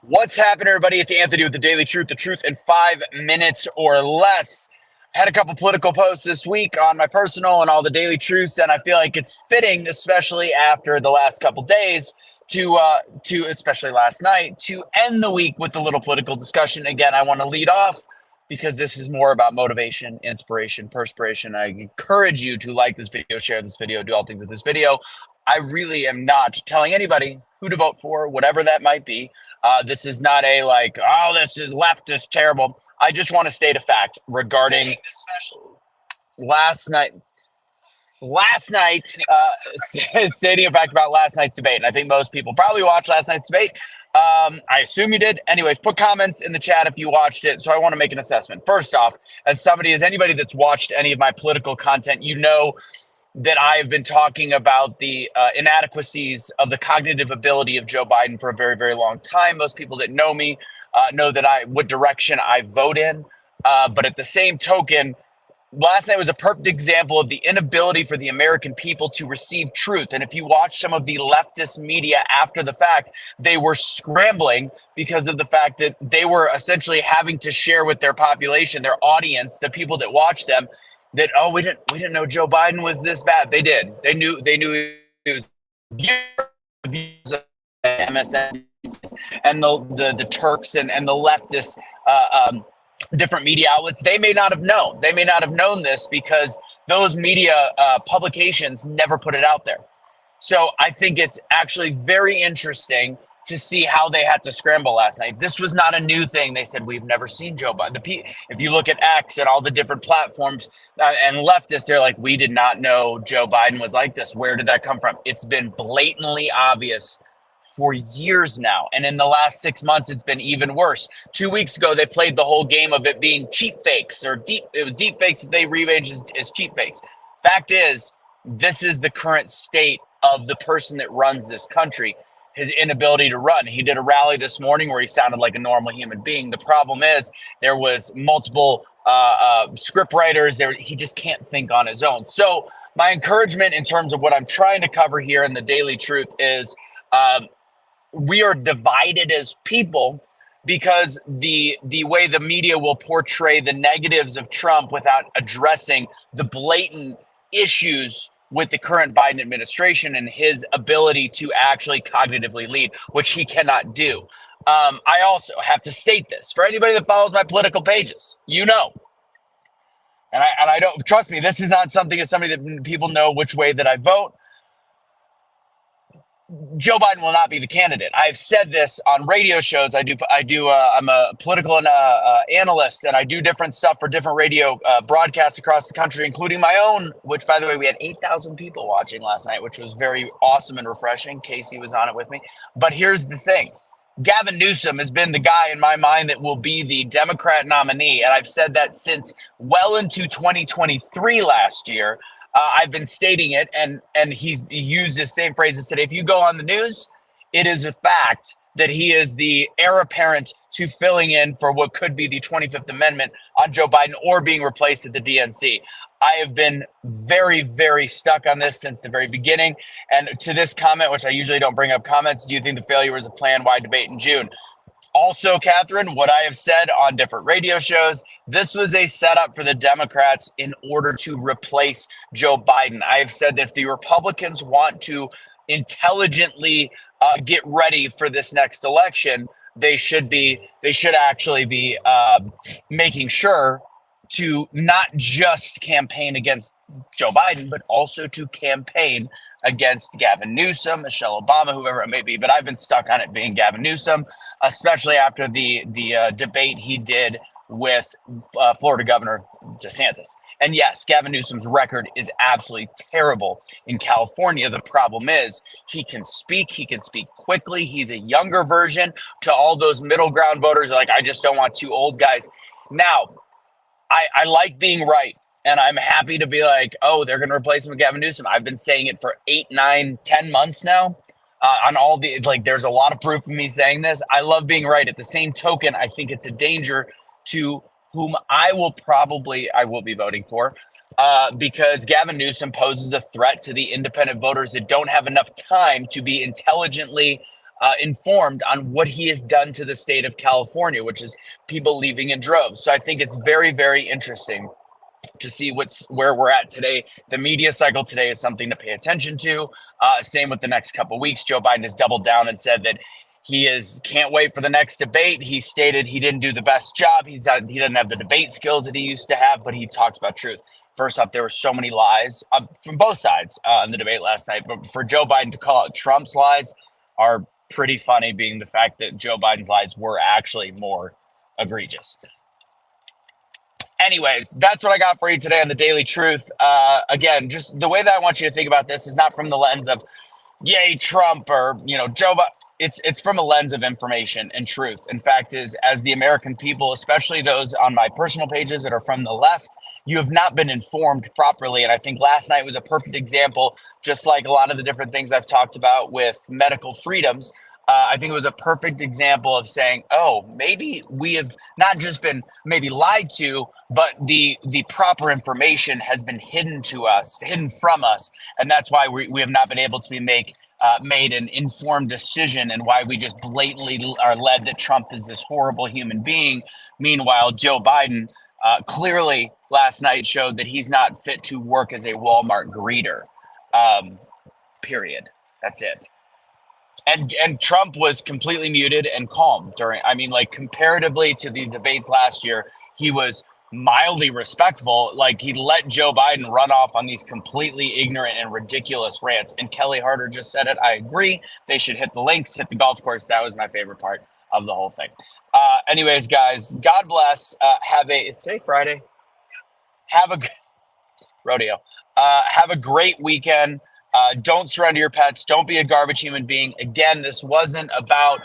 What's happening, everybody? It's Anthony with the Daily Truth, the truth in 5 minutes or less. I had a couple political posts this week on my personal and all the Daily Truths, and I feel like it's fitting, especially after the last couple days, to especially last night, to end the week with a little political discussion. Again, I want to lead off because this is more about motivation, inspiration, perspiration. I encourage you to like this video, share this video, do all things with this video. I really am not telling anybody who to vote for, whatever that might be. This is not a like, oh, this is leftist terrible. I just want to state a fact regarding last night. Stating a fact about last night's debate. And I think most people probably watched last night's debate. I assume you did. Anyways, put comments in the chat if you watched it. So I want to make an assessment. First off, as anybody that's watched any of my political content, you know that I have been talking about the inadequacies of the cognitive ability of Joe Biden for a very, very long time. Most people that know me know that what direction I vote in. But at the same token, last night was a perfect example of the inability for the American people to receive truth. And if you watch some of the leftist media after the fact, they were scrambling because of the fact that they were essentially having to share with their population, their audience, the people that watch them, that, oh, we didn't know Joe Biden was this bad. They did. They knew it was views of MSN and the Turks and the leftists, different media outlets. They may not have known. They may not have known this because those media publications never put it out there. So I think it's actually very interesting to see how they had to scramble last night. This was not a new thing. They said, we've never seen Joe Biden. If you look at X and all the different platforms and leftists, they're like, we did not know Joe Biden was like this. Where did that come from? It's been blatantly obvious for years now. And in the last 6 months, it's been even worse. 2 weeks ago, they played the whole game of it being cheap fakes it was deep fakes that they rearranged as cheap fakes. Fact is, this is the current state of the person that runs this country. His inability to run. He did a rally this morning where he sounded like a normal human being. The problem is there was multiple script writers there. He just can't think on his own. So my encouragement in terms of what I'm trying to cover here in the Daily Truth is we are divided as people because the way the media will portray the negatives of Trump without addressing the blatant issues with the current Biden administration and his ability to actually cognitively lead, which he cannot do. I also have to state this for anybody that follows my political pages, you know, and I don't, trust me, this is not something as somebody that people know which way that I vote. Joe Biden will not be the candidate. I've said this on radio shows. I'm a political analyst, and I do different stuff for different radio broadcasts across the country, including my own, which, by the way, we had 8,000 people watching last night, which was very awesome and refreshing. Casey was on it with me. But here's the thing. Gavin Newsom has been the guy in my mind that will be the Democrat nominee, and I've said that since well into 2023 last year. I've been stating it, and he used the same phrases today. If you go on the news, it is a fact that he is the heir apparent to filling in for what could be the 25th Amendment on Joe Biden or being replaced at the DNC. I have been very, very stuck on this since the very beginning. And to this comment, which I usually don't bring up comments, do you think the failure was a plan-wide debate in June? Also, Catherine, what I have said on different radio shows, this was a setup for the Democrats in order to replace Joe Biden. I have said that if the Republicans want to intelligently get ready for this next election, they should actually be making sure to not just campaign against Joe Biden, but also to campaign against Gavin Newsom, Michelle Obama, whoever it may be. But I've been stuck on it being Gavin Newsom, especially after the debate he did with Florida Governor DeSantis. And yes, Gavin Newsom's record is absolutely terrible in California. The problem is he can speak quickly. He's a younger version to all those middle ground voters like, I just don't want two old guys. Now, I like being right. And I'm happy to be like, oh, they're going to replace him with Gavin Newsom. I've been saying it for 8, 9, 10 months now on all the, like, there's a lot of proof of me saying this. I love being right. At the same token, I think it's a danger to whom I will be voting for because Gavin Newsom poses a threat to the independent voters that don't have enough time to be intelligently informed on what he has done to the state of California, which is people leaving in droves. So I think it's very, very interesting to see where we're at today. The media cycle today is something to pay attention to. Same with the next couple of weeks. Joe Biden has doubled down and said that can't wait for the next debate. He stated he didn't do the best job. He doesn't have the debate skills that he used to have, but he talks about truth. First off, there were so many lies from both sides in the debate last night. But for Joe Biden to call out Trump's lies are pretty funny, being the fact that Joe Biden's lies were actually more egregious. Anyways, that's what I got for you today on the Daily Truth. Again, just the way that I want you to think about this is not from the lens of, yay, Trump, or, Joe Biden. It's from a lens of information and truth. In fact, as the American people, especially those on my personal pages that are from the left, you have not been informed properly. And I think last night was a perfect example, just like a lot of the different things I've talked about with medical freedoms. I think it was a perfect example of saying, oh, maybe we have not just been maybe lied to, but the proper information has been hidden from us. And that's why we have not been able to made an informed decision, and why we just blatantly are led that Trump is this horrible human being. Meanwhile, Joe Biden clearly last night showed that he's not fit to work as a Walmart greeter. Period. That's it. And Trump was completely muted and calm comparatively to the debates last year, he was mildly respectful. Like, he let Joe Biden run off on these completely ignorant and ridiculous rants. And Kelly Harder just said it. I agree. They should hit the links, hit the golf course. That was my favorite part of the whole thing. Anyways, guys, God bless. Is today Friday? Have a rodeo. Have a great weekend. Don't surrender your pets. Don't be a garbage human being. Again, this wasn't about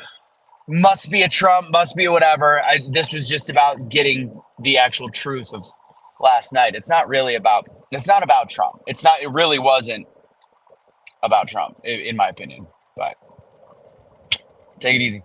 must be a Trump, must be a whatever. This was just about getting the actual truth of last night. It's not about Trump. It really wasn't about Trump, in my opinion. But take it easy.